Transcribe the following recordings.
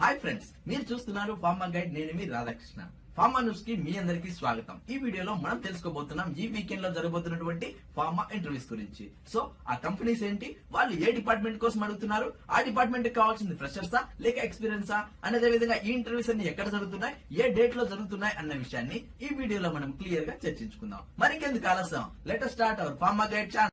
Hi friends, మీరు చూస్తున్నారు pharma guide. నేను మీ రాధాకృష్ణ. ఫార్మా న్యూస్ కి మీ అందరికి స్వాగతం. ఈ వీడియోలో మనం తెలుసుకోబోతున్నాం ఈ వీకెండ్ లో జరగబోతున్నటువంటి ఫార్మా ఇంటర్వ్యూస్ గురించి. సో ఆ కంపెనీస్ ఏంటి, వాళ్ళు ఏ డిపార్ట్మెంట్ కోసం అడుగుతున్నారు, ఆ డిపార్ట్మెంట్ కి కావాల్సింది ఫ్రెషర్సా లేక ఎక్స్పీరియన్సా, అదే విధంగా ఈ ఇంటర్వ్యూస్ అన్ని ఎక్కడ జరుగుతున్నాయి, ఏ డేట్ లో జరుగుతున్నాయి అన్న విషయాన్ని ఈ వీడియోలో మనం క్లియర్ గా చర్చించుకుందాం. మరికెందుకు ఆలస్యం, let us start our pharma guide channel.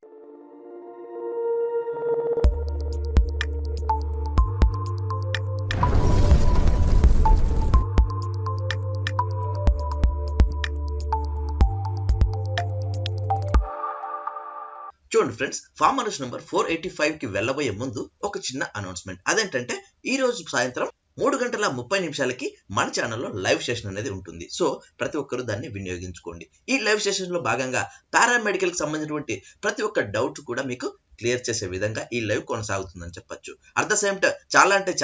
చూడండి ఫ్రెండ్స్, ఫార్మా న్యూస్ నంబర్ 485 కి వెళ్ళబోయే ముందు ఒక చిన్న అనౌన్స్మెంట్. అదేంటంటే ఈ రోజు సాయంత్రం 3:30 మన ఛానల్లో లైవ్ సెషన్ అనేది ఉంటుంది. సో ప్రతి ఒక్కరు దాన్ని వినియోగించుకోండి. ఈ లైవ్ సెషన్ లో భాగంగా పారామెడికల్ కి సంబంధించినటువంటి ప్రతి ఒక్క డౌట్ కూడా మీకు క్లియర్ చేసే విధంగా ఈ లైవ్ కొనసాగుతుందని చెప్పొచ్చు. అట్ ద సేమ్ టైం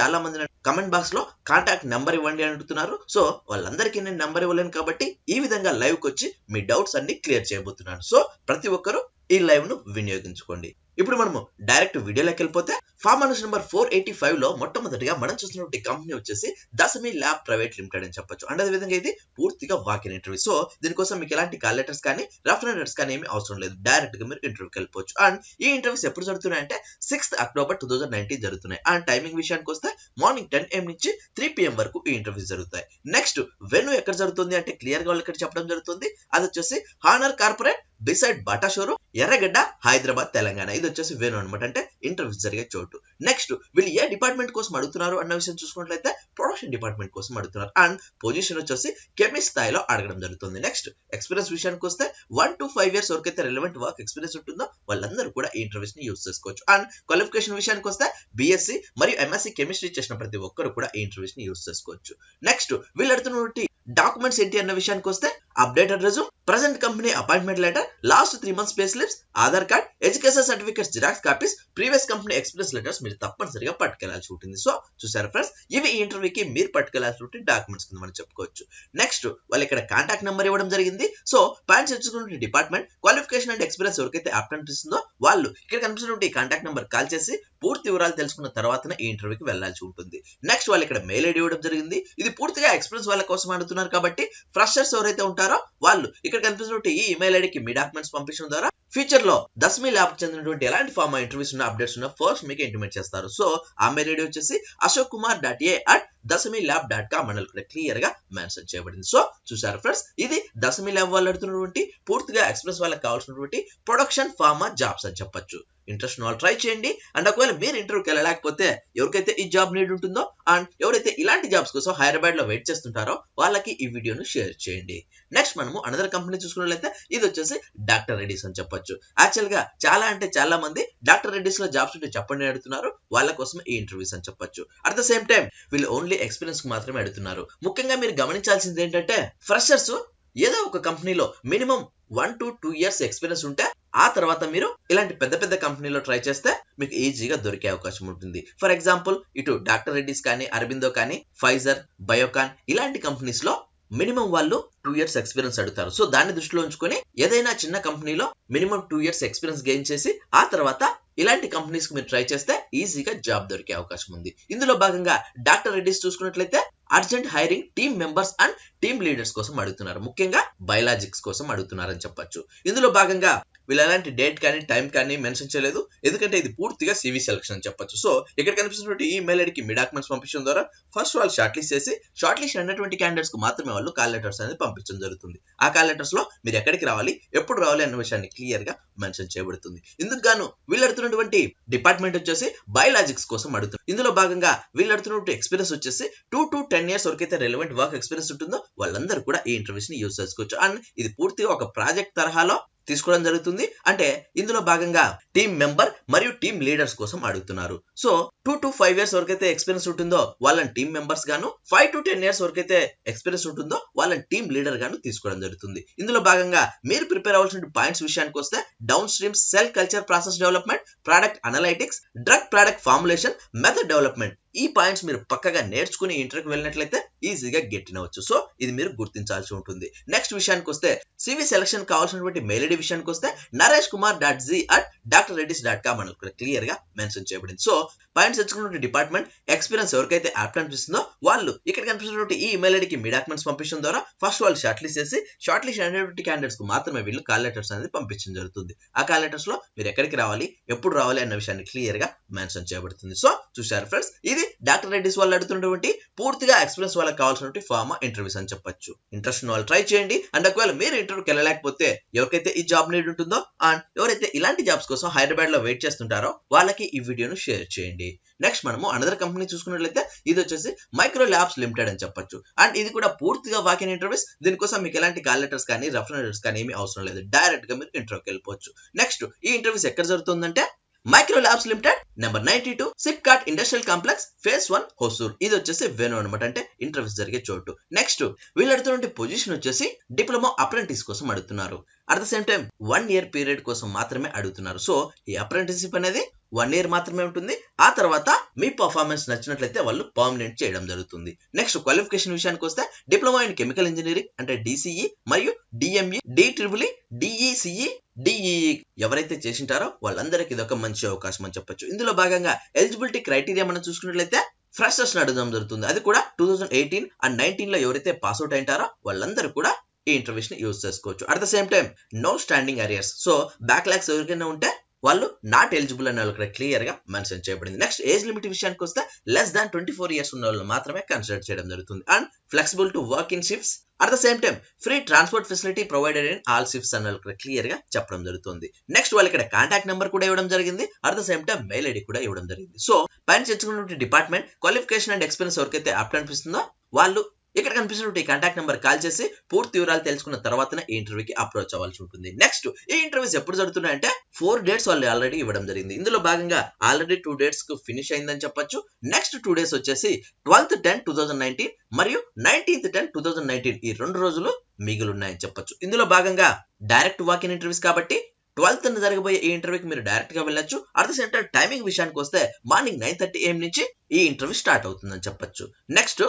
చాలా మంది కమెంట్ బాక్స్ లో కాంటాక్ట్ నెంబర్ ఇవ్వండి అని అడుగుతున్నారు. సో వాళ్ళందరికీ నేను నెంబర్ ఇవ్వలేను కాబట్టి ఈ విధంగా లైవ్ కి వచ్చి మీ డౌట్స్ అన్ని క్లియర్ చేయబోతున్నాను. సో ప్రతి ఒక్కరు ఈ లైవ్ ను వినియోగించుకోండి. ఇప్పుడు మనము డైరెక్ట్ వీడియోలోకి వెళ్ళిపోతే ఫార్మా న్యూస్ నంబర్ 485 లో మొట్టమొదటిగా మనం చూస్తున్నటువంటి కంపెనీ వచ్చేసి దశమి ల్యాబ్ ప్రైవేట్ లిమిటెడ్ అని చెప్పొచ్చు. అండ్ అదే విధంగా ఇది పూర్తిగా వాక్ ఇన్ ఇంటర్వ్యూ. సో దీనికోసం మీకు ఎలాంటి కాల్ లెటర్స్ కానీ రెఫరెన్స్ లెటర్స్ కానీ ఏమీ అవసరం లేదు. డైరెక్ట్ గా మీరు ఇంటర్వ్యూకి వెళ్ళిపోవచ్చు. అండ్ ఈ ఇంటర్వ్యూస్ ఎప్పుడు జరుగుతున్నాయంటే 6th October 2019 జరుగుతున్నాయి. అండ్ టైమింగ్ విషయానికి వస్తే మార్నింగ్ 10 AM నుంచి 3 PM వరకు ఈ ఇంటర్వ్యూస్ జరుగుతాయి. నెక్స్ట్ వెన్యూ ఎక్కడ జరుగుతుంది అంటే క్లియర్ గా వాళ్ళు ఇక్కడ చెప్పడం జరుగుతుంది. అది వచ్చేసి honour corporate beside Bata showroom, ఎర్రగడ్డ, హైదరాబాద్, తెలంగాణ. ఇది వచ్చేసి వెన్యూ అనమాట, అంటే ఇంటర్వ్యూస్ జరిగే చోటు. నెక్స్ట్ వీళ్ళు ఏ డిపార్ట్మెంట్ కోసం అడుగుతున్నారు అన్న విషయం చూసుకున్నట్లయితే ప్రొడక్షన్ డిపార్ట్మెంట్ కోసం అడుగుతున్నారు. అండ్ పొజిషన్ వచ్చేసి కెమిస్ట్ స్థాయిలో అడగడం జరుగుతుంది. నెక్స్ట్ ఎక్స్పీరియన్స్ విషయానికి వస్తే 1 to 5 years వరకైతే రిలవెంట్ వర్క్ ఎక్స్పీరియన్స్ ఉంటుందో వాళ్ళందరూ కూడా ఈ ఇంటర్వ్యూస్ ని యూజ్ చేసుకోవచ్చు. అండ్ క్వాలిఫికేషన్ విషయానికి వస్తే BSc మరియు MSc కెమిస్ట్రీ చేసిన ప్రతి ఒక్కరు కూడా ఈ ఇంటర్వ్యూస్ ని యూజ్ చేసుకోవచ్చు. నెక్స్ట్ వీళ్ళు అడుగుతున్నటువంటి డాక్యుమెంట్స్ ఏంటి అన్న విషయానికి వస్తే updated resume, present company appointment letter, last 3 months pay slips, Aadhaar card, education certificates xerox copies, previous company experience letters మీరు తప్పనిసరిగా పట్టుకెళ్లాల్సి ఉంటుంది. సో చూసారు ఫ్రెండ్స్, ఇవి ఈ ఇంటర్వ్యూకి మీరు పట్టుకెళ్లాల్సిన డాక్యుమెంట్స్ కింద మనం చెప్పుకోవచ్చు. నెక్స్ట్ వాళ్ళు ఇక్కడ కాంటాక్ట్ నెంబర్ ఇవ్వడం జరిగింది. సో పాయింట్స్ ఎంచుకున్న డిపార్ట్మెంట్, క్వాలిఫికేషన్ అండ్ ఎక్స్పీరియన్స్ ఎవరికైతే అప్డేట్ ఇస్తుందో వాళ్ళు ఇక్కడ కనిపిస్తున్న కాంటాక్ట్ నెంబర్ కాల్ చేసి పూర్తి వివరాలు తెలుసుకున్న తర్వాతనే ఈ ఇంటర్వ్యూకి వెళ్లాల్సి ఉంటుంది. నెక్స్ట్ వాళ్ళు ఇక్కడ మెయిల్ ఐడి ఇవ్వడం జరిగింది. ఇది పూర్తిగా ఎక్స్పీరియన్స్ వాళ్ళ కోసం అడుగుతున్నారు కాబట్టి ఫ్రెషర్స్ ఎవరైతే ఉంటారో వాళ్ళు ఇక్కడ కనిపిస్తున్న ఈ ఇమెయిల్ ఐడికి మీ డాక్యుమెంట్స్ పంపించడం ద్వారా ఫ్యూచర్ లో దశమి ల్యాబ్ కి చెందినటువంటి ఎలాంటి ఫార్మా ఇంటర్వ్యూస్ ఉన్న అప్డేట్స్ ఉన్న ఫస్ట్ మీకు ఇంటిమేట్ చేస్తారు. సో ఆ మెయిల్ ఐడి వచ్చేసి ashokkumar.a@dasamilab.com అని ఇక్కడ క్లియర్ గా మెన్షన్ చేయబడింది. సో చూసారు ఫ్రెండ్స్, ఇది దశమి ల్యాబ్ వాళ్ళు అడుగుతున్నటువంటి పూర్తిగా ఎక్స్ప్రెస్ వాళ్ళకి కావాల్సినటువంటి ప్రొడక్షన్ ఫార్మా జాబ్స్ అని చెప్పొచ్చు. ఇంట్రెస్ట్ వాళ్ళు ట్రై చేయండి. అండ్ ఒకవేళ మీరు ఇంటర్వ్యూకి వెళ్ళలేకపోతే ఎవరికైతే ఈ జాబ్ నీడ్ ఉంటుందో అండ్ ఎవరైతే ఇలాంటి జాబ్స్ కోసం హైదరాబాద్ లో వెయిట్ చేస్తుంటారో వాళ్ళకి ఈ వీడియోను షేర్ చేయండి. నెక్స్ట్ మనము అనదర్ కంపెనీ చూసుకున్నట్లయితే ఇది వచ్చేసి డాక్టర్ రెడ్డిస్ అని చెప్పొచ్చు. యాక్చువల్ గా చాలా మంది డాక్టర్ రెడ్డిస్ లో జాబ్స్ ఉంటే చెప్పండి అడుగుతున్నారు. వాళ్ళ కోసం ఈ ఇంటర్వ్యూస్ అని చెప్పొచ్చు. అట్ ద సేమ్ టైం వీళ్ళు ఓన్లీ ఎక్స్పీరియన్స్ కి మాత్రమే అడుగుతున్నారు. ముఖ్యంగా మీరు గమనించాల్సింది ఏంటంటే ఫ్రెషర్స్ ఏదో ఒక కంపెనీలో మినిమం 1 to 2 years ఎక్స్పీరియన్స్ ఉంటే ఆ తర్వాత మీరు ఇలాంటి పెద్ద కంపెనీలో ట్రై చేస్తే మీకు ఈజీగా దొరికే అవకాశం ఉంటుంది. ఫర్ ఎగ్జాంపుల్ ఇటు డాక్టర్ రెడ్డిస్ కానీ, అరబిందో కానీ, ఫైజర్, బయోకాన్ ఇలాంటి కంపెనీస్ లో మినిమం వాళ్ళు 2 years ఎక్స్పీరియన్స్ అడుగుతారు. సో దాన్ని దృష్టిలో ఉంచుకొని ఏదైనా చిన్న కంపెనీలో మినిమం 2 years ఎక్స్పీరియన్స్ గెయిన్ చేసి ఆ తర్వాత ఇలాంటి కంపెనీస్ కి మీరు ట్రై చేస్తే ఈజీగా జాబ్ దొరికే అవకాశం ఉంది. ఇందులో భాగంగా డాక్టర్ రెడ్డిస్ చూసుకున్నట్లయితే urgent hiring team members and team leaders కోసం అడుగుతున్నారు. ముఖ్యంగా బయోలాజిక్స్ కోసం అడుగుతున్నారని చెప్పొచ్చు. ఇందులో భాగంగా వీళ్ళు ఎలాంటి డేట్ కానీ టైం కానీ మెన్షన్ చేయలేదు, ఎందుకంటే ఇది పూర్తిగా CV సెలక్షన్ అని చెప్పొచ్చు. సో ఇక్కడ కనిపిస్తున్నటువంటి ఈ మెయిల్ ఐడికి మీ డాక్యుమెంట్స్ పంపించడం ద్వారా ఫస్ట్ వాళ్ళు షార్ట్ లిస్ట్ చేసి షార్ట్ లిస్ట్ అయినటువంటి క్యాండిడేట్స్ కు మాత్రమే వాళ్ళు కాల్ లెటర్స్ అనేది పంపించడం జరుగుతుంది. ఆ కాల్ లెటర్స్ లో మీరు ఎక్కడికి రావాలి, ఎప్పుడు రావాలి అన్న విషయాన్ని క్లియర్ గా మెన్షన్ చేయబడుతుంది. ఇందుకు గాను వీళ్ళు అడుగుతున్నటువంటి డిపార్ట్మెంట్ వచ్చేసి బయోలాజిక్స్ కోసం అడుగుతుంది. ఇందులో భాగంగా వీళ్ళు అడుగుతున్నటువంటి ఎక్స్పీరియన్స్ వచ్చేసి 2 to 10 years వరకైతే రిలవెంట్ వర్క్ ఎక్స్పీరియన్స్ ఉంటుందో వాళ్ళందరూ కూడా ఈ ఇంటర్వ్యూస్ ని యూజ్ చేసుకోవచ్చు. అండ్ ఇది పూర్తిగా ఒక ప్రాజెక్ట్ తరహాలో తీసుకోవడం జరుగుతుంది. అంటే ఇందులో భాగంగా టీమ్ మెంబర్ మరియు టీమ్ లీడర్స్ కోసం అడుగుతున్నారు. సో 2 to 5 years వరకైతే ఎక్స్పీరియన్స్ ఉంటుందో వాళ్ళని టీమ్ మెంబర్స్ గాను, 5 to 10 years వరకైతే ఎక్స్పీరియన్స్ ఉంటుందో వాళ్ళని టీమ్ లీడర్ గాను తీసుకోవడం జరుగుతుంది. ఇందులో భాగంగా మీరు ప్రిపేర్ అవ్వాల్సిన పాయింట్స్ విషయానికి వస్తే down stream cell culture process development, product analytics, drug product formulation, method development ఈ పాయింట్స్ మీరు పక్కగా నేర్చుకుని ఇంటర్వ్యూకి వెళ్ళినట్లయితే ఈజీగా గెట్ అవ్వచ్చు. సో ఇది మీరు గుర్తించాల్సి ఉంటుంది. నెక్స్ట్ విషయానికి వస్తే సివి సెలక్షన్ కావాల్సినటువంటి మెయిల్ ఐడి విషయానికి వస్తే nareshkumar.z@drreddys.com అని క్లియర్ గా మెన్షన్ చేయబడింది. సో పాయింట్స్ తెచ్చుకున్న డిపార్ట్మెంట్ ఎక్స్పీరియన్స్ ఎవరికైతే యాప్ట్ అనిపిస్తుందో వాళ్ళు ఇక్కడ కనిపిస్తున్నటువంటి ఈ ఇమెయిల్ ఐడికి మీ డాక్యుమెంట్స్ పంపించడం ద్వారా ఫస్ట్ వాళ్ళు షార్ట్ లిస్ట్ చేసి షార్ట్ లిస్ట్ అయినటువంటి క్యాండిడేట్స్ కు మాత్రమే వీళ్ళు కాల్ లెటర్స్ అనేది పంపించడం జరుగుతుంది. ఆ కాల్ లెటర్స్ లో మీరు ఎక్కడికి రావాలి, ఎప్పుడు రావాలి అన్న విషయాన్ని క్లియర్ గా మెన్షన్ చేయబడుతుంది. సో చూసారు ఫ్రెండ్స్, ఇది డాక్టర్ రెడ్డిస్ వాళ్ళు అడుగుతున్నటువంటి పూర్తిగా ఎక్స్పీరియన్స్ వాళ్ళకి కావాల్సినటువంటి ఫార్మా ఇంటర్వ్యూస్ అని చెప్పొచ్చు. ఇంట్రెస్ట్ ఉన్న వాళ్ళు ట్రై చేయండి. అండ్ ఒకవేళ మీరు ఇంటర్వ్యూకి వెళ్ళలేకపోతే ఎవరికైతే ఈ జాబ్ నీడ్ ఉంటుందో అండ్ ఎవరైతే ఇలాంటి జాబ్స్ కోసం హైదరాబాద్ లో వెయిట్ చేస్తుంటారో వాళ్ళకి ఈ వీడియోను షేర్ చేయండి. నెక్స్ట్ మనము అనదర్ కంపెనీ చూసుకున్నట్లయితే ఇది వచ్చేసి మైక్రో ల్యాబ్స్ లిమిటెడ్ అని చెప్పొచ్చు. అండ్ ఇది కూడా పూర్తిగా వాకిన్ ఇంటర్వ్యూస్. దీనికోసం మీకు ఎలాంటి కాల్ లెటర్స్ కానీ రెఫరెన్స్ లెటర్స్ కానీ ఏమీ అవసరం లేదు. డైరెక్ట్ గా మీరు ఇంటర్వ్యూకి వెళ్ళిపోవచ్చు. నెక్స్ట్ ఈ ఇంటర్వ్యూస్ ఎక్కడ జరుగుతుందంటే micro labs limited number 92 SIPCOT industrial complex phase 1 Hosur. ఇది వచ్చేసి వెను అనమాట, అంటే ఇంటర్వ్యూస్ జరిగే చోటు. నెక్స్ట్ వీళ్ళు అడుగుతున్న పొజిషన్ వచ్చేసి డిప్లొమా అప్రెంటిస్ కోసం అడుగుతున్నారు. At the same time 1 year period కోసం మాత్రమే అడుగుతున్నారు. సో ఈ అప్రెంటిస్షిప్ అనేది 1 year మాత్రమే ఉంటుంది. ఆ తర్వాత మీ పర్ఫార్మెన్స్ నచ్చినట్లయితే వాళ్ళు పర్మనెంట్ చేయడం జరుగుతుంది. నెక్స్ట్ క్వాలిఫికేషన్ విషయానికి వస్తే డిప్లొమా ఇన్ కెమికల్ ఇంజనీరింగ్ అంటే DCE మరియు DME, DEEE, DECE, DEE ఎవరైతే చేసింటారో వాళ్ళందరికీ ఇది ఒక మంచి అవకాశం అని చెప్పొచ్చు. ఇందులో భాగంగా ఎలిజిబిలిటీ క్రైటీరియా మనం చూసుకున్నట్లయితే ఫ్రెషర్స్ అడగడం జరుగుతుంది. అది కూడా 2018 and 19 లో ఎవరైతే పాస్అవుట్ అయింటారో వాళ్ళందరూ కూడా ఈ ఇంటర్వ్యూస్ ని యూజ్ చేసుకోవచ్చు. At the same time no standing arrears. So backlogs ఎవరికైనా ఉంటే వాళ్ళు నాట్ ఎలిజిబుల్ అనే వాళ్ళు క్లియర్ గా మెన్షన్ చేయబడింది. నెక్స్ట్ ఏజ్ లిమిట్ విషయానికి వస్తే లెస్ దాన్ 24 years ఉన్న వాళ్ళు మాత్రమే కన్సిడర్ చేయడం జరుగుతుంది. And flexible to work in shifts. At the same time free transport facility provided in all shifts అన్న వాళ్ళు క్లియర్ గా చెప్పడం జరుగుతుంది. నెక్స్ట్ వాళ్ళు ఇక్కడ కాంటాక్ట్ నెంబర్ కూడా ఇవ్వడం జరిగింది. At the same time mail ID కూడా ఇవ్వడం జరిగింది. సో పైన చర్చించుకున్న డిపార్ట్మెంట్ క్వాలిఫికేషన్ అండ్ ఎక్స్పీరియన్స్ ఎవరికైతే యాప్ట్ అనిపిస్తుందో వాళ్ళు ఇక్కడ కనిపిస్తున్న కాంటాక్ట్ నెంబర్ కాల్ చేసి పూర్తి వివరాలు తెలుసుకున్న తర్వాతనే ఈ ఇంటర్వ్యూకి అప్రోచ్ అవ్వాల్సి ఉంటుంది. నెక్స్ట్ ఈ ఇంటర్వ్యూస్ ఎప్పుడు జరుగుతున్నాయంటే 4 dates వాళ్ళు ఆల్రెడీ ఇవ్వడం జరిగింది. ఇందులో భాగంగా ఆల్రెడీ 2 dates కు ఫినిష్ అయిందని చెప్పొచ్చు. నెక్స్ట్ 2 days వచ్చేసి 12/10/2019 మరియు 19/10/2019 ఈ 2 రోజులు మిగిలి ఉన్నాయని చెప్పొచ్చు. ఇందులో భాగంగా డైరెక్ట్ వాకిన్ ఇంటర్వ్యూస్ కాబట్టి 12th జరగబోయే ఈ ఇంటర్వ్యూకి మీరు డైరెక్ట్ గా వెళ్ళొచ్చు. At the same time timing విషయానికి వస్తే మార్నింగ్ 9:30 AM నుంచి ఈ ఇంటర్వ్యూ స్టార్ట్ అవుతుందని చెప్పొచ్చు. నెక్స్ట్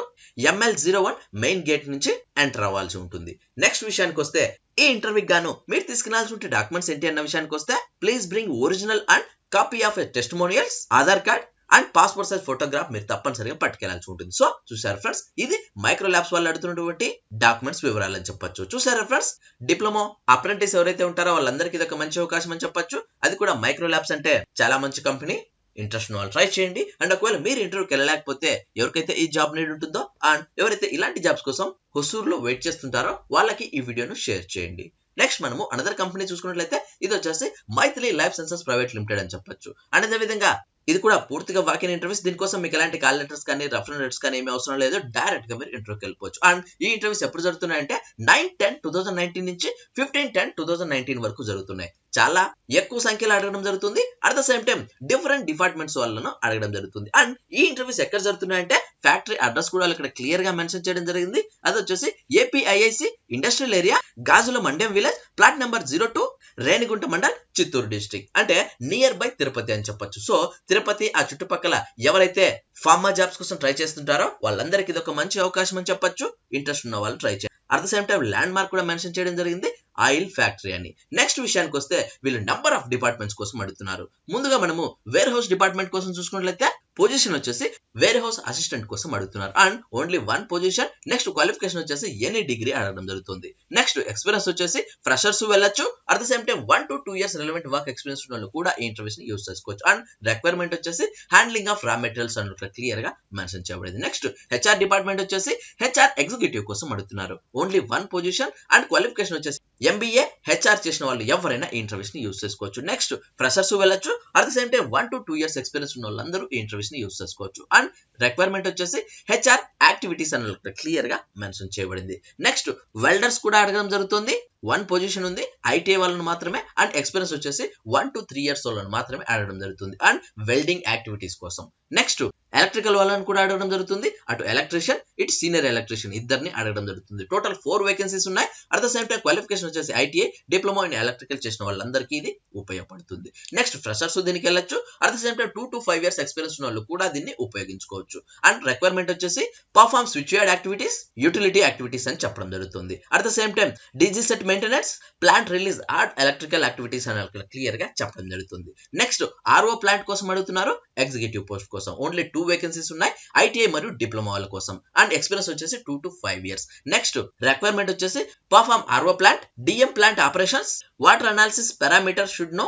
ML01 మెయిన్ గేట్ నుంచి ఎంటర్ అవ్వాల్సి ఉంటుంది. నెక్స్ట్ విషయానికి వస్తే ఈ ఇంటర్వ్యూకి గాను మీరు తీసుకురావాల్సిన డాక్యుమెంట్స్ ఏంటి అన్న విషయానికి వస్తే please bring original and copy of testimonials, Aadhaar card and passport size photograph మీరు తప్పనిసరిగా పట్టుకెళ్లాల్సి ఉంటుంది. సో చూసారు ఫ్రెండ్స్, ఇది మైక్రో ల్యాబ్స్ వాళ్ళు అడుగుతున్నటువంటి డాక్యుమెంట్స్ వివరాలు అని చెప్పొచ్చు. చూసారా ఫ్రెండ్స్, డిప్లొమా అప్రెంటిస్ ఎవరైతే ఉంటారో వాళ్ళందరికీ ఇది ఒక మంచి అవకాశం అని చెప్పొచ్చు. అది కూడా మైక్రో ల్యాబ్స్ అంటే చాలా మంచి కంపెనీ. ఇంట్రెస్ట్ ఉన్న వాళ్ళు ట్రై చేయండి. అండ్ ఒకవేళ మీరు ఇంటర్వ్యూకి వెళ్ళలేకపోతే ఎవరికైతే ఈ జాబ్ నీడ్ ఉంటుందో అండ్ ఎవరైతే ఇలాంటి జాబ్స్ కోసం హొసూర్లో వెయిట్ చేస్తుంటారో వాళ్ళకి ఈ వీడియోను షేర్ చేయండి. నెక్స్ట్ మనము అనదర్ కంపెనీ చూసుకున్నట్లయితే ఇది వచ్చేసి Maithili life sciences private limited అని చెప్పొచ్చు. అండ్ అదే విధంగా ఇది కూడా పూర్తిగా వాకిన్ ఇంటర్వ్యూస్. దీనికోసం మీకు ఎలాంటి కాల్ లెటర్స్ కానీ రెఫరెన్స్ లెటర్స్ కానీ ఏమీ అవసరం లేదు. డైరెక్ట్ గా మీరు ఇంటర్వ్యూకి వెళ్ళిపోవచ్చు. అండ్ ఈ ఇంటర్వ్యూస్ ఎప్పుడు జరుగుతున్నాయంటే 9/10/2019 నుంచి 15/10/2019 వరకు జరుగుతున్నాయి. చాలా ఎక్కువ సంఖ్యలో అడగడం జరుగుతుంది. At the same time different departments వాళ్ళను అడగడం జరుగుతుంది. అండ్ ఈ ఇంటర్వ్యూస్ ఎక్కడ జరుగుతున్నాయంటే ఫ్యాక్టరీ అడ్రస్ కూడా ఇక్కడ క్లియర్ గా మెన్షన్ చేయడం జరిగింది. అది వచ్చేసి APIIC industrial area, Gajula Mandyam village, plot number 02, Renigunta mandal, Chittoor district. అంటే నియర్ బై తిరుపతి అని చెప్పొచ్చు. సో తిరుపతి ఆ చుట్టుపక్కల ఎవరైతే ఫార్మా జాబ్స్ కోసం ట్రై చేస్తుంటారో వాళ్ళందరికీ ఇది ఒక మంచి అవకాశం అని చెప్పొచ్చు. ఇంట్రెస్ట్ ఉన్న వాళ్ళు ట్రై చేయండి. At the same time land mark కూడా మెన్షన్ చేయడం జరిగింది, ఆయిల్ ఫ్యాక్టరీ అని. నెక్స్ట్ విషయానికి వస్తే వీళ్ళు నెంబర్ ఆఫ్ డిపార్ట్మెంట్స్ కోసం అడుగుతున్నారు. ముందుగా మనము వేర్ హౌస్ డిపార్ట్మెంట్ కోసం చూసుకున్నట్లయితే పొజిషన్ వచ్చేసి వేర్ హౌస్ అసిస్టెంట్ కోసం అడుగుతున్నారు. And only 1 position. Next qualification వచ్చేసి ఎనీ డిగ్రీ అడగడం జరుగుతుంది. నెక్స్ట్ ఎక్స్పీరియన్స్ వచ్చేసి ఫ్రెషర్స్ వెళ్ళొచ్చు. At the same time 1 to 2 years relevant work experience ఉన్న వాళ్ళు కూడా ఈ ఇంటర్వ్యూస్ ని యూజ్ చేసుకోవచ్చు. అండ్ రిక్వైర్మెంట్ వచ్చేసి హ్యాండ్లింగ్ ఆఫ్ రా మెటీరియల్స్ అని క్లియర్ గా మెన్షన్ చేయబడింది. నెక్స్ట్ HR డిపార్ట్మెంట్ వచ్చేసి HR ఎగ్జిక్యూటివ్ కోసం అడుగుతున్నారు. Only 1 position. అండ్ క్వాలిఫికేషన్ వచ్చేసి MBA HR చేసిన వాళ్ళు ఎవరైనా ఈ ఇంటర్వ్యూస్ ని యూజ్ చేసుకోవచ్చు. నెక్స్ట్ ఫ్రెషర్స్ వెళ్ళొచ్చు. At the same time 1 to 2 years experience ఉన్న వాళ్ళందరూ ఈ ఇంటర్వ్యూస్ ని యూజ్ చేసుకోవచ్చు. అండ్ రిక్వైర్మెంట్ వచ్చేసి HR యాక్టివిటీస్ అని క్లియర్ గా మెన్షన్ చేయబడింది. నెక్స్ట్ వెల్డర్స్ కూడా అడగడం జరుగుతుంది. 1 పొజిషన్ ఉంది. ITI వాళ్ళని మాత్రమే. అండ్ ఎక్స్పీరియన్స్ వచ్చేసి 1 to 3 years వాళ్ళని మాత్రమే అడగడం జరుగుతుంది. అండ్ వెల్డింగ్ యాక్టివిటీస్ కోసం. నెక్స్ట్ ఎలక్ట్రికల్ వాళ్ళని కూడా అడగడం జరుగుతుంది. అటు ఎలక్ట్రీషియన్ ఇటు సీనియర్ ఎలక్ట్రీషియన్ ఇద్దరిని అడగడం జరుగుతుంది. టోటల్ 4 వేకెన్సీస్ ఉన్నాయి. At the same time qualification వచ్చేసి ITI డిప్లొమా ఇన్ ఎలక్ట్రికల్ చేసిన వాళ్ళందరికీ ఇది ఉపయోగపడుతుంది. నెక్స్ట్ ఫ్రెషర్స్ దీనికి వెళ్ళొచ్చు. At the same time 2 to 5 years experience ఉన్న వాళ్ళు కూడా దీన్ని ఉపయోగించుకోవచ్చు. అండ్ రిక్వైర్మెంట్ వచ్చేసి perform switch yard activities, utility activities అని చెప్పడం జరుగుతుంది. At the same time DG set maintenance, plant release are electrical activities అని క్లియర్ గా చెప్పడం జరుగుతుంది. నెక్స్ట్ ఆర్ఓ ప్లాంట్ కోసం అడుగుతున్నారు, ఎగ్జిక్యూటివ్ పోస్ట్ కోసం ఓన్లీ 2 వేకెన్సీస్ ఉన్నాయి, ఐటీఐ మరియు డిప్లొమా వాళ్ళ కోసం. అండ్ ఎక్స్పీరియన్స్ వచ్చేసి 2 to 5 years. నెక్స్ట్ రిక్వైర్మెంట్ వచ్చేసి perform RO plant, DM plant operations, water analysis parameter should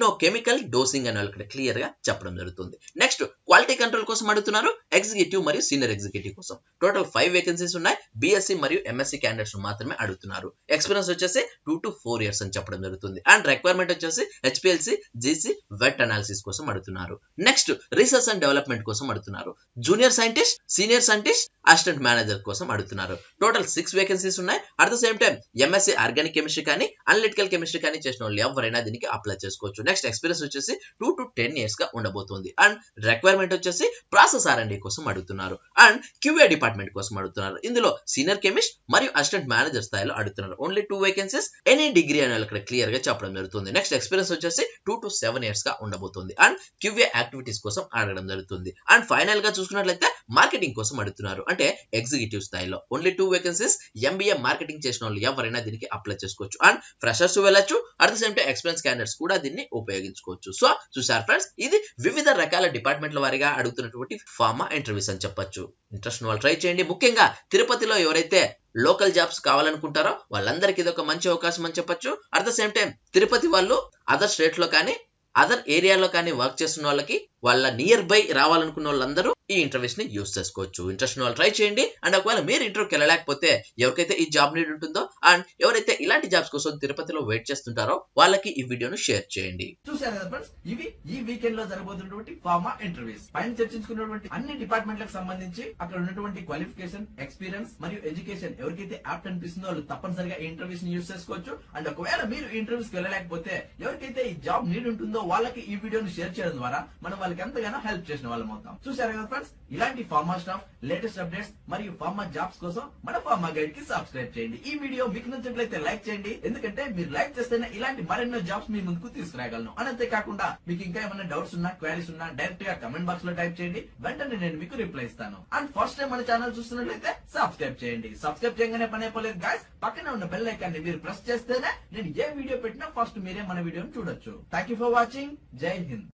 know chemical dosing అని వాళ్ళకి క్లియర్ గా చెప్పడం జరుగుతుంది. నెక్స్ట్ క్వాలిటీ కంట్రోల్ కోసం అడుగుతున్నారు, ఎగ్జిక్యూటివ్ మరియు సీనియర్ ఎగ్జిక్యూటివ్ కోసం. టోటల్ 5 వేకెన్సీస్ ఉన్నాయి, బీఎస్సీ మరియు ఎంఎస్సీ క్యాండిడేట్స్ మాత్రమే అడుగుతున్నారు. ఎక్స్పీరియన్స్ వచ్చేసి 2 to 4 years అని చెప్పడం జరుగుతుంది. అండ్ రిక్వైర్మెంట్ వచ్చేసి హెచ్పిఎల్సి, జీసీ, వెట్ అనాలిసిస్ కోసం అడుగుతున్నారు. నెక్స్ట్ రీసెర్చ్ అండ్ డెవలప్మెంట్ కోసం అడుగుతున్నారు, junior scientist, senior scientist, assistant manager కోసం అడుగుతున్నారు. టోటల్ 6 వేకెన్సీస్ ఉన్నాయి. At the same time MSc organic chemistry కానీ అనలిటికల్ కెమిస్ట్రీ కానీ చేసిన వాళ్ళు ఎవరైనా దీనికి అప్లై చేసుకోవచ్చు. నెక్స్ట్ ఎక్స్పీరియన్స్ వచ్చేసి 2 to 10 years గా ఉండబోతుంది. అండ్ రిక్వైర్మెంట్ వచ్చేసి ప్రాసెస్ R&D కోసం అడుగుతున్నారు. అండ్ క్యూఏ డిపార్ట్మెంట్ కోసం అడుగుతున్నారు. ఇందులో సీనియర్ కెమిస్ట్ మరియు అసిస్టెంట్ మేనేజర్ స్థాయిలో అడుగుతున్నారు. ఓన్లీ 2 వేకెన్సీస్, ఎనీ డిగ్రీ అని ఇక్కడ క్లియర్ గా చెప్పడం జరుగుతుంది. నెక్స్ట్ ఎక్స్పీరియన్స్ వచ్చేసి 2 to 7 years గా ఉండబోతుంది. అండ్ క్యూఏ యాక్టివిటీస్ కోసం అడగడం జరుగుతుంది. అండ్ ఫైనల్ గా చూసుకున్నట్లయితే మార్కెటింగ్ కోసం అడుగుతున్నారు, అంటే ఎగ్జిక్యూటివ్ స్థాయిలో ఓన్లీ 2 వేకెన్సీస్, ఎంబీఏ మార్కెటింగ్ చేసిన వాళ్ళు ఎవరైనా దీనికి అప్లై చేసుకోవచ్చు. అండ్ ఫ్రెషర్స్ వెళ్ళొచ్చు, at the same time experience candidates కూడా దీన్ని ఉపయోగించుకోవచ్చు. సో చూసారు ఫ్రెండ్స్, ఇది వివిధ రకాల డిపార్ట్మెంట్ల వారిగా అడుగుతున్నటువంటి ఫార్మా ఇంటర్వ్యూస్ అని చెప్పొచ్చు. ఇంట్రెస్ట్ వాళ్ళు ట్రై చేయండి. ముఖ్యంగా తిరుపతిలో ఎవరైతే లోకల్ జాబ్స్ కావాలనుకుంటారో వాళ్ళందరికీ ఇది ఒక మంచి అవకాశం అని చెప్పొచ్చు. At the same time Tirupati వాళ్ళు అదర్ స్టేట్ లో కానీ అదర్ ఏరియాలో కానీ వర్క్ చేస్తున్న వాళ్ళకి వాళ్ళ నియర్ బై రావాలనుకున్న వాళ్ళందరూ ఈ ఇంటర్వ్యూస్ ని యూస్ చేసుకోవచ్చు. ఇంట్రెస్ట్ వాళ్ళు ట్రై చేయండి. అండ్ ఒకవేళ మీరు ఇంటర్వ్యూకి వెళ్ళలేకపోతే ఎవరికైతే ఈ జాబ్ నీడ్ ఉంటుందో అండ్ ఎవరైతే ఇలాంటి జాబ్స్ కోసం తిరుపతిలో వెయిట్ చేస్తుంటారో వాళ్ళకి ఈ వీడియోను షేర్ చేయండి. చూసారు కదా ఫ్రెండ్స్, ఇవి ఈ వీకెండ్ లో జరగబోతున్నటువంటి ఫార్మా ఇంటర్వ్యూస్. పైన చర్చించుకున్నటువంటి అన్ని డిపార్ట్మెంట్లకు సంబంధించి అక్కడ ఉన్నటువంటి క్వాలిఫికేషన్, ఎక్స్పీరియన్స్ మరియు ఎడ్యుకేషన్ ఎవరికైతే యాప్ట్ అనిపిస్తుందో వాళ్ళు తప్పనిసరిగా ఈ ఇంటర్వ్యూస్ ని యూస్ చేసుకోవచ్చు. అండ్ ఒకవేళ మీరు ఇంటర్వ్యూస్ కి వెళ్ళలేకపోతే ఎవరికైతే ఈ జాబ్ నీడ్ ఉంటుందో వాళ్ళకి ఈ వీడియోని షేర్ చేయడం ద్వారా మనం వాళ్ళకి ఎంతగానో హెల్ప్ చేసిన వాళ్ళం అవుతాం. చూసారు కదా ఫ్రెండ్స్, ఇలాంటి ఫార్మా స్టాఫ్, లేటెస్ట్ అప్డేట్స్ మరియు ఫార్మా జాబ్స్ కోసం మన ఫార్మా గైడ్ కి సబ్స్క్రైబ్ చేయండి. ఈ వీడియో మీకు నచ్చినట్లయితే లైక్ చేయండి, ఎందుకంటే మీరు లైక్ చేస్తేనే ఇలాంటి మరెన్నో జాబ్స్ మీ ముందుకు తీసుకురాగలను. అంతే కాకుండా మీకు ఇంకా ఏమైనా డౌట్స్ ఉన్నా, క్వైరీస్ ఉన్నా డైరెక్ట్ గా కమెంట్ బాక్స్ లో టైప్ చేయండి, వెంటనే నేను మీకు రిప్లై ఇస్తాను. అండ్ ఫస్ట్ టైం మన ఛానల్ చూస్తున్నట్లయితే సబ్స్క్రైబ్ చేయండి. సబ్స్క్రైబ్ చేయగానే పని అయిపోలేదు గాయ్స్, పక్కనే ఉన్న బెల్ ఐకాన్ ని మీరు ప్రెస్ చేస్తేనే నేను ఏ వీడియో పెట్టినా ఫస్ట్ మీరే మన వీడియోని చూడొచ్చు. Thank you for watching. జై హింద్.